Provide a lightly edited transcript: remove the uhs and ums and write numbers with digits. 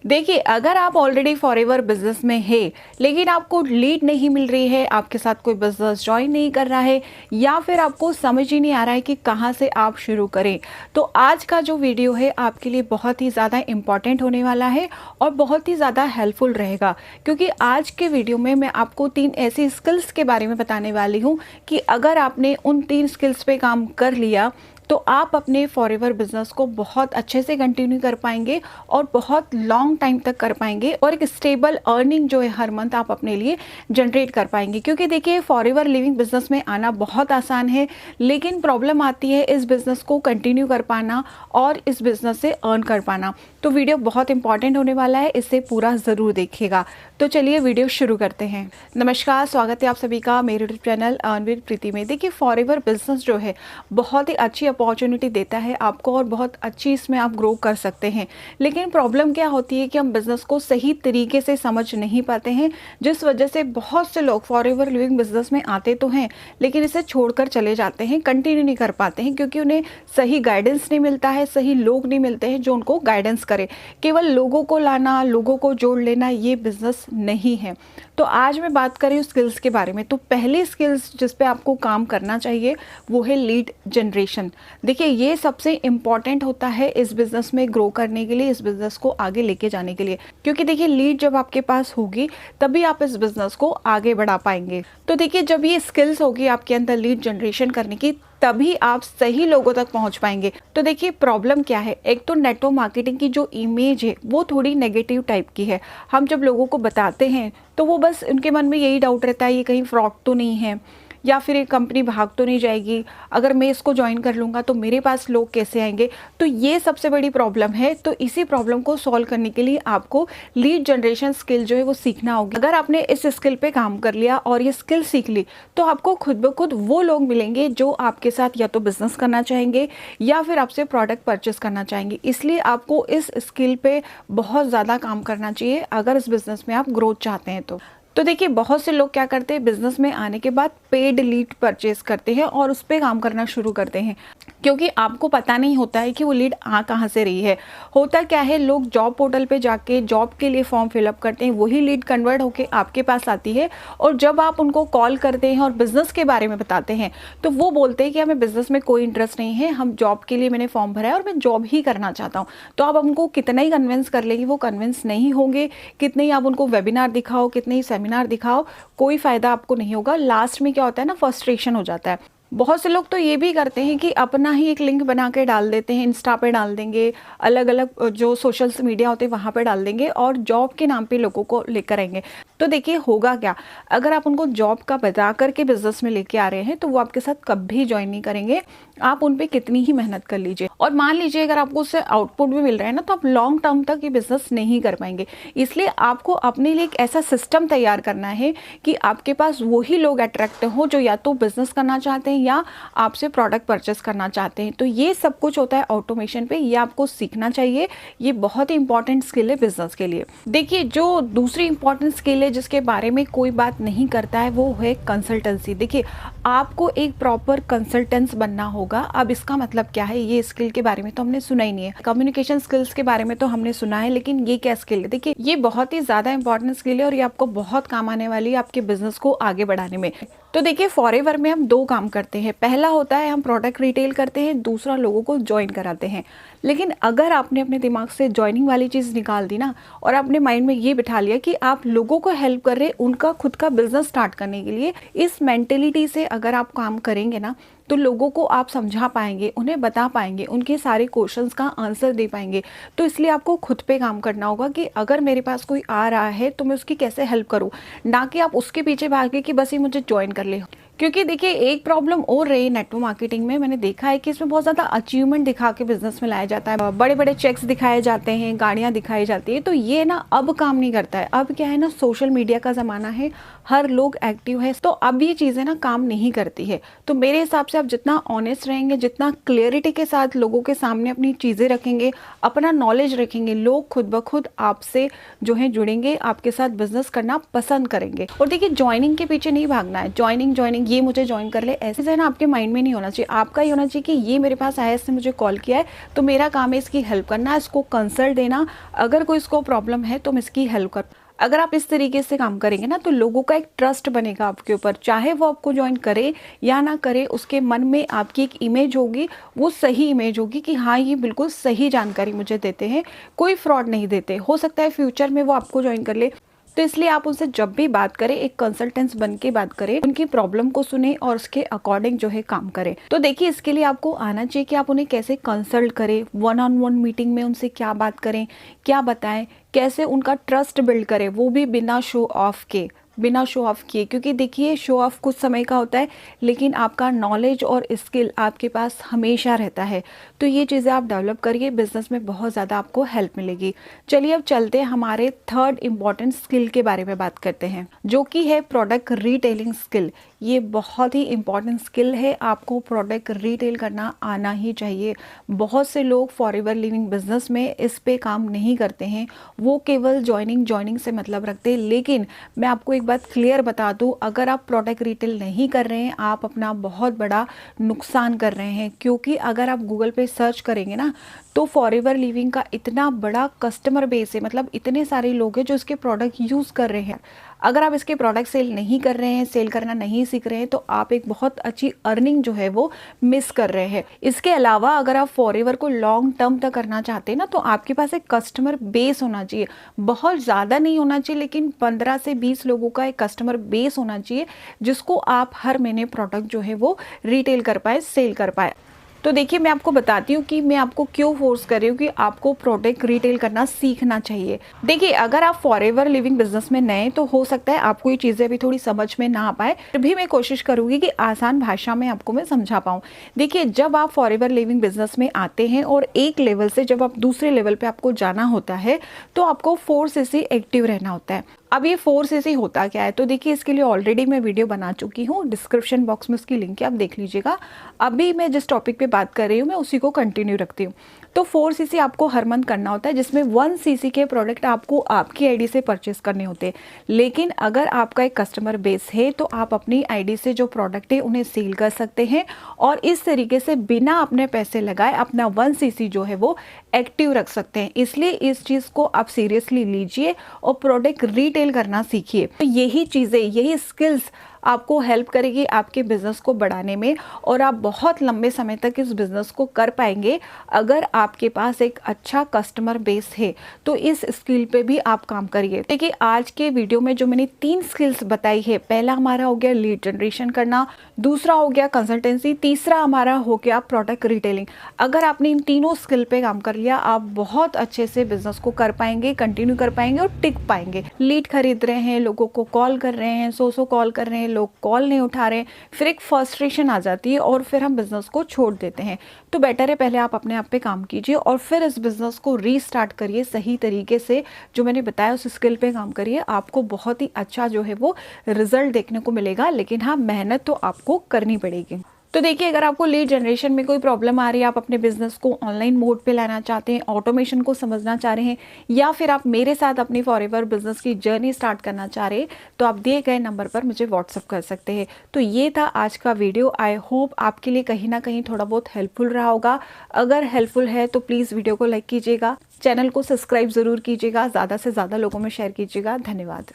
देखिए, अगर आप ऑलरेडी फॉरएवर बिजनेस में है लेकिन आपको लीड नहीं मिल रही है, आपके साथ कोई बिजनेस ज्वाइन नहीं कर रहा है या फिर आपको समझ ही नहीं आ रहा है कि कहाँ से आप शुरू करें, तो आज का जो वीडियो है आपके लिए बहुत ही ज़्यादा इम्पॉर्टेंट होने वाला है और बहुत ही ज़्यादा हेल्पफुल रहेगा। क्योंकि आज के वीडियो में मैं आपको 3 ऐसी स्किल्स के बारे में बताने वाली हूँ कि अगर आपने उन 3 स्किल्स पे काम कर लिया तो आप अपने फॉरएवर बिजनेस को बहुत अच्छे से कंटिन्यू कर पाएंगे और बहुत लॉन्ग टाइम तक कर पाएंगे और एक स्टेबल अर्निंग जो है हर मंथ आप अपने लिए जनरेट कर पाएंगे। क्योंकि देखिए, फॉरएवर लिविंग बिजनेस में आना बहुत आसान है, लेकिन प्रॉब्लम आती है इस बिजनेस को कंटिन्यू कर पाना और इस बिजनेस से अर्न कर पाना। तो वीडियो बहुत इंपॉर्टेंट होने वाला है, इसे पूरा ज़रूर देखिएगा। तो चलिए वीडियो शुरू करते हैं। नमस्कार, स्वागत है आप सभी का मेरे यूट्यूब चैनल अर्न विद प्रीति में। देखिए, फॉरएवर बिजनेस जो है बहुत ही अच्छी अपॉर्चुनिटी देता है आपको और बहुत अच्छी इसमें आप ग्रो कर सकते हैं। लेकिन प्रॉब्लम क्या होती है कि हम बिज़नेस को सही तरीके से समझ नहीं पाते हैं, जिस वजह से बहुत से लोग फॉरएवर लिविंग बिजनेस में आते तो हैं लेकिन इसे छोड़कर चले जाते हैं, कंटिन्यू नहीं कर पाते हैं क्योंकि उन्हें सही गाइडेंस नहीं मिलता है, सही लोग नहीं मिलते हैं जो उनको गाइडेंस करे। केवल लोगों को लाना, लोगों को जोड़ लेना ये बिजनेस नहीं है। तो आज मैं बात कर रही हूँ स्किल्स के बारे में। तो पहली स्किल्स जिस पे आपको काम करना चाहिए वो है लीड जनरेशन। देखिए, ये सबसे इम्पॉर्टेंट होता है इस बिज़नेस में ग्रो करने के लिए, इस बिज़नेस को आगे लेके जाने के लिए। क्योंकि देखिए, लीड जब आपके पास होगी तभी आप इस बिज़नेस को आगे बढ़ा पाएंगे। तो देखिए, जब ये स्किल्स होगी आपके अंदर लीड जनरेशन करने की, तभी आप सही लोगों तक पहुंच पाएंगे। तो देखिए, प्रॉब्लम क्या है, एक तो नेटवर्क मार्केटिंग की जो इमेज है वो थोड़ी नेगेटिव टाइप की है। हम जब लोगों को बताते हैं तो वो बस उनके मन में यही डाउट रहता है, ये कहीं फ्रॉड तो नहीं है या फिर एक कंपनी भाग तो नहीं जाएगी, अगर मैं इसको ज्वाइन कर लूँगा तो मेरे पास लोग कैसे आएंगे। तो ये सबसे बड़ी प्रॉब्लम है। तो इसी प्रॉब्लम को सॉल्व करने के लिए आपको लीड जनरेशन स्किल जो है वो सीखना होगी। अगर आपने इस स्किल पे काम कर लिया और ये स्किल सीख ली तो आपको खुद ब खुद वो लोग मिलेंगे जो आपके साथ या तो बिजनेस करना चाहेंगे या फिर आपसे प्रोडक्ट परचेस करना चाहेंगे। इसलिए आपको इस स्किल पे बहुत ज़्यादा काम करना चाहिए अगर इस बिज़नेस में आप ग्रोथ चाहते हैं तो देखिए, बहुत से लोग क्या करते हैं, बिजनेस में आने के बाद पेड लीड परचेस करते हैं और उस पर काम करना शुरू करते हैं क्योंकि आपको पता नहीं होता है कि वो लीड आ कहाँ से रही है। होता क्या है, लोग जॉब पोर्टल पे जाके जॉब के लिए फॉर्म फिलअप करते हैं, वही लीड कन्वर्ट होके आपके पास आती है और जब आप उनको कॉल करते हैं और बिज़नेस के बारे में बताते हैं तो वो बोलते हैं कि हमें बिज़नेस में कोई इंटरेस्ट नहीं है, हम जॉब के लिए मैंने फॉर्म भरा है और मैं जॉब ही करना चाहता हूँ। तो आप उनको कितना ही कन्विंस कर लेंगे, वो कन्विंस नहीं होंगे। कितने ही आप उनको वेबिनार दिखाओ, कितने ही सेमिनार दिखाओ, कोई फ़ायदा आपको नहीं होगा। लास्ट में क्या होता है ना, फ्रस्ट्रेशन हो जाता है। बहुत से लोग तो ये भी करते हैं कि अपना ही एक लिंक बना के डाल देते हैं, इंस्टा पे डाल देंगे, अलग अलग जो सोशल मीडिया होते हैं वहाँ पे डाल देंगे और जॉब के नाम पे लोगों को लेकर आएंगे। तो देखिए, होगा क्या, अगर आप उनको जॉब का बता करके बिजनेस में लेके आ रहे हैं तो वो आपके साथ कभी ज्वाइन नहीं करेंगे, आप उन पे कितनी ही मेहनत कर लीजिए। और मान लीजिए अगर आपको उससे आउटपुट भी मिल रहा है ना, तो आप लॉन्ग टर्म तक ये बिजनेस नहीं कर पाएंगे। इसलिए आपको अपने लिए एक ऐसा सिस्टम तैयार करना है कि आपके पास वही लोग अट्रैक्ट हो जो या तो बिजनेस करना चाहते हैं या आपसे प्रोडक्ट परचेस करना चाहते हैं। तो ये सब कुछ होता है ऑटोमेशन पे, ये आपको सीखना चाहिए। ये बहुत ही इंपॉर्टेंट स्किल है बिजनेस के लिए। देखिए, जो दूसरी इंपॉर्टेंट स्किल है जिसके बारे में कोई बात नहीं करता है वो है कंसल्टेंसी। देखिए, आपको एक प्रॉपर कंसल्टेंस बनना होगा। अब इसका मतलब क्या है, ये स्किल के बारे में तो हमने सुना ही नहीं है। कम्युनिकेशन स्किल्स के बारे में तो हमने सुना है, लेकिन ये क्या स्किल है? देखिए, ये बहुत ही ज़्यादा इंपॉर्टेंट स्किल है और ये आपको बहुत काम आने वाली है आपके बिजनेस को आगे बढ़ाने में। तो देखिए, फॉरएवर में हम 2 काम करते हैं। पहला होता है हम प्रोडक्ट रिटेल करते हैं, दूसरा लोगों को ज्वाइन कराते हैं। लेकिन अगर आपने अपने दिमाग से ज्वाइनिंग वाली चीज़ निकाल दी ना और अपने माइंड में ये बिठा लिया कि आप लोगों को हेल्प कर रहे हैं उनका खुद का बिजनेस स्टार्ट करने के लिए, इस मेंटेलिटी से अगर आप काम करेंगे ना तो लोगों को आप समझा पाएंगे, उन्हें बता पाएंगे, उनके सारे क्वेश्चंस का आंसर दे पाएंगे। तो इसलिए आपको खुद पे काम करना होगा कि अगर मेरे पास कोई आ रहा है तो मैं उसकी कैसे हेल्प करूँ, ना कि आप उसके पीछे भागे कि बस ये मुझे ज्वाइन कर ले। क्योंकि देखिए, एक प्रॉब्लम और रही नेटवर्क मार्केटिंग में, मैंने देखा है कि इसमें बहुत ज़्यादा अचीवमेंट दिखा के बिजनेस में लाया जाता है, बड़े बड़े चेक्स दिखाए जाते हैं, गाड़ियाँ दिखाई जाती है। तो ये ना अब काम नहीं करता है। अब क्या है ना, सोशल मीडिया का ज़माना है, हर लोग एक्टिव है, तो अब ये चीज़ें ना काम नहीं करती है। तो मेरे हिसाब से आप जितना ऑनेस्ट रहेंगे, जितना क्लियरिटी के साथ लोगों के सामने अपनी चीज़ें रखेंगे, अपना नॉलेज रखेंगे, लोग खुद ब खुद आपसे जो है जुड़ेंगे, आपके साथ बिजनेस करना पसंद करेंगे। और देखिए, ज्वाइनिंग के पीछे नहीं भागना है। ज्वाइनिंग ये मुझे ज्वाइन कर ले, ऐसे है ना आपके माइंड में नहीं होना चाहिए। आपका ये होना चाहिए कि ये मेरे पास आया, इसने मुझे कॉल किया है, तो मेरा काम है इसकी हेल्प करना, इसको कंसल्ट देना, अगर कोई इसको प्रॉब्लम है तो मैं इसकी हेल्प कर। अगर आप इस तरीके से काम करेंगे ना तो लोगों का एक ट्रस्ट बनेगा आपके ऊपर, चाहे वो आपको ज्वाइन करे या ना करे, उसके मन में आपकी एक इमेज होगी, वो सही इमेज होगी कि हाँ ये बिल्कुल सही जानकारी मुझे देते हैं, कोई फ्रॉड नहीं देते। हो सकता है फ्यूचर में वो आपको ज्वाइन कर ले, तो इसलिए आप उनसे जब भी बात करें एक कंसल्टेंट्स बन के बात करें, उनकी प्रॉब्लम को सुने और उसके अकॉर्डिंग जो है काम करें। तो देखिए इसके लिए आपको आना चाहिए कि आप उन्हें कैसे कंसल्ट करें, वन ऑन वन मीटिंग में उनसे क्या बात करें, क्या बताएं, कैसे उनका ट्रस्ट बिल्ड करें, वो भी बिना शो ऑफ के, बिना शो ऑफ किए। क्योंकि देखिए शो ऑफ कुछ समय का होता है, लेकिन आपका नॉलेज और स्किल आपके पास हमेशा रहता है। तो ये चीज़ें आप डेवलप करिए, बिजनेस में बहुत ज़्यादा आपको हेल्प मिलेगी। चलिए अब चलते हैं हमारे थर्ड इम्पॉर्टेंट स्किल के बारे में बात करते हैं, जो कि है प्रोडक्ट रिटेलिंग स्किल। ये बहुत ही इंपॉर्टेंट स्किल है, आपको प्रोडक्ट रिटेल करना आना ही चाहिए। बहुत से लोग फॉरएवर लिविंग बिजनेस में इस पे काम नहीं करते हैं, वो केवल ज्वाइनिंग से मतलब रखते हैं। लेकिन मैं आपको एक बात क्लियर बता दूं, अगर आप प्रोडक्ट रिटेल नहीं कर रहे हैं, आप अपना बहुत बड़ा नुकसान कर रहे हैं। क्योंकि अगर आप गूगल पे सर्च करेंगे ना तो फॉरएवर लिविंग का इतना बड़ा कस्टमर बेस है, मतलब इतने सारे लोग हैं जो इसके प्रोडक्ट यूज़ कर रहे हैं। अगर आप इसके प्रोडक्ट सेल नहीं कर रहे हैं, सेल करना नहीं सीख रहे हैं, तो आप एक बहुत अच्छी अर्निंग जो है वो मिस कर रहे हैं। इसके अलावा अगर आप फॉरएवर को लॉन्ग टर्म तक करना चाहते हैं ना, तो आपके पास एक कस्टमर बेस होना चाहिए। बहुत ज़्यादा नहीं होना चाहिए, लेकिन 15 से 20 लोगों का एक कस्टमर बेस होना चाहिए, जिसको आप हर महीने प्रोडक्ट जो है वो रिटेल कर पाए, सेल कर पाए। तो देखिए मैं आपको बताती हूँ कि मैं आपको क्यों फोर्स कर रही हूँ कि आपको प्रोडक्ट रिटेल करना सीखना चाहिए। देखिए अगर आप फॉरएवर लिविंग बिजनेस में नए, तो हो सकता है आपको ये चीज़ें अभी थोड़ी समझ में ना आ पाए, फिर भी मैं कोशिश करूँगी कि आसान भाषा में आपको मैं समझा पाऊँ। देखिए जब आप फॉरएवर लिविंग बिजनेस में आते हैं और एक लेवल से जब आप दूसरे लेवल पर आपको जाना होता है, तो आपको 4 CC एक्टिव रहना होता है। अब ये 4 CC होता क्या है, तो देखिए इसके लिए ऑलरेडी मैं वीडियो बना चुकी हूँ, डिस्क्रिप्शन बॉक्स में उसकी लिंक है, आप देख लीजिएगा। अभी मैं जिस टॉपिक पे बात कर रही हूँ मैं उसी को कंटिन्यू रखती हूँ। तो 4 CC आपको हर मंथ करना होता है, जिसमें 1 CC के प्रोडक्ट आपको आपकी आईडी से परचेस करने होते हैं। लेकिन अगर आपका एक कस्टमर बेस है तो आप अपनी आईडी से जो प्रोडक्ट है उन्हें सेल कर सकते हैं, और इस तरीके से बिना अपने पैसे लगाए अपना 1 CC जो है वो एक्टिव रख सकते हैं। इसलिए इस चीज़ को आप सीरियसली लीजिए और प्रोडक्ट रिटेल करना सीखिए। तो यही चीज़ें, यही स्किल्स आपको हेल्प करेगी आपके बिज़नेस को बढ़ाने में, और आप बहुत लंबे समय तक इस बिज़नेस को कर पाएंगे अगर आपके पास एक अच्छा कस्टमर बेस है। तो इस स्किल पे भी आप काम करिए। देखिए आज के वीडियो में जो मैंने 3 स्किल्स बताई है, पहला हमारा हो गया लीड जनरेशन करना, दूसरा हो गया कंसल्टेंसी, तीसरा हमारा हो गया प्रोडक्ट रिटेलिंग। अगर आपने इन तीनों स्किल पे काम कर लिया, आप बहुत अच्छे से बिजनेस को कर पाएंगे, कंटिन्यू कर पाएंगे और टिक पाएंगे। लीड खरीद रहे हैं, लोगों को कॉल कर रहे हैं, 100 कॉल कर रहे हैं, लोग कॉल नहीं उठा रहे, फिर एक फ्रस्ट्रेशन आ जाती है और फिर हम बिजनेस को छोड़ देते हैं। तो बेटर है पहले आप अपने आप पे काम कीजिए और फिर इस बिजनेस को रीस्टार्ट करिए सही तरीके से। जो मैंने बताया उस स्किल पे काम करिए, आपको बहुत ही अच्छा जो है वो रिजल्ट देखने को मिलेगा। लेकिन हाँ, मेहनत तो आपको करनी पड़ेगी। तो देखिए अगर आपको लीड जनरेशन में कोई प्रॉब्लम आ रही है, आप अपने बिजनेस को ऑनलाइन मोड पे लाना चाहते हैं, ऑटोमेशन को समझना चाह रहे हैं, या फिर आप मेरे साथ अपनी फॉरएवर बिजनेस की जर्नी स्टार्ट करना चाह रहे हैं, तो आप दिए गए नंबर पर मुझे व्हाट्सअप कर सकते हैं। तो ये था आज का वीडियो। आई होप आपके लिए कहीं ना कहीं थोड़ा बहुत हेल्पफुल रहा होगा। अगर हेल्पफुल है तो प्लीज़ वीडियो को लाइक कीजिएगा, चैनल को सब्सक्राइब ज़रूर कीजिएगा, ज़्यादा से ज़्यादा लोगों में शेयर कीजिएगा। धन्यवाद।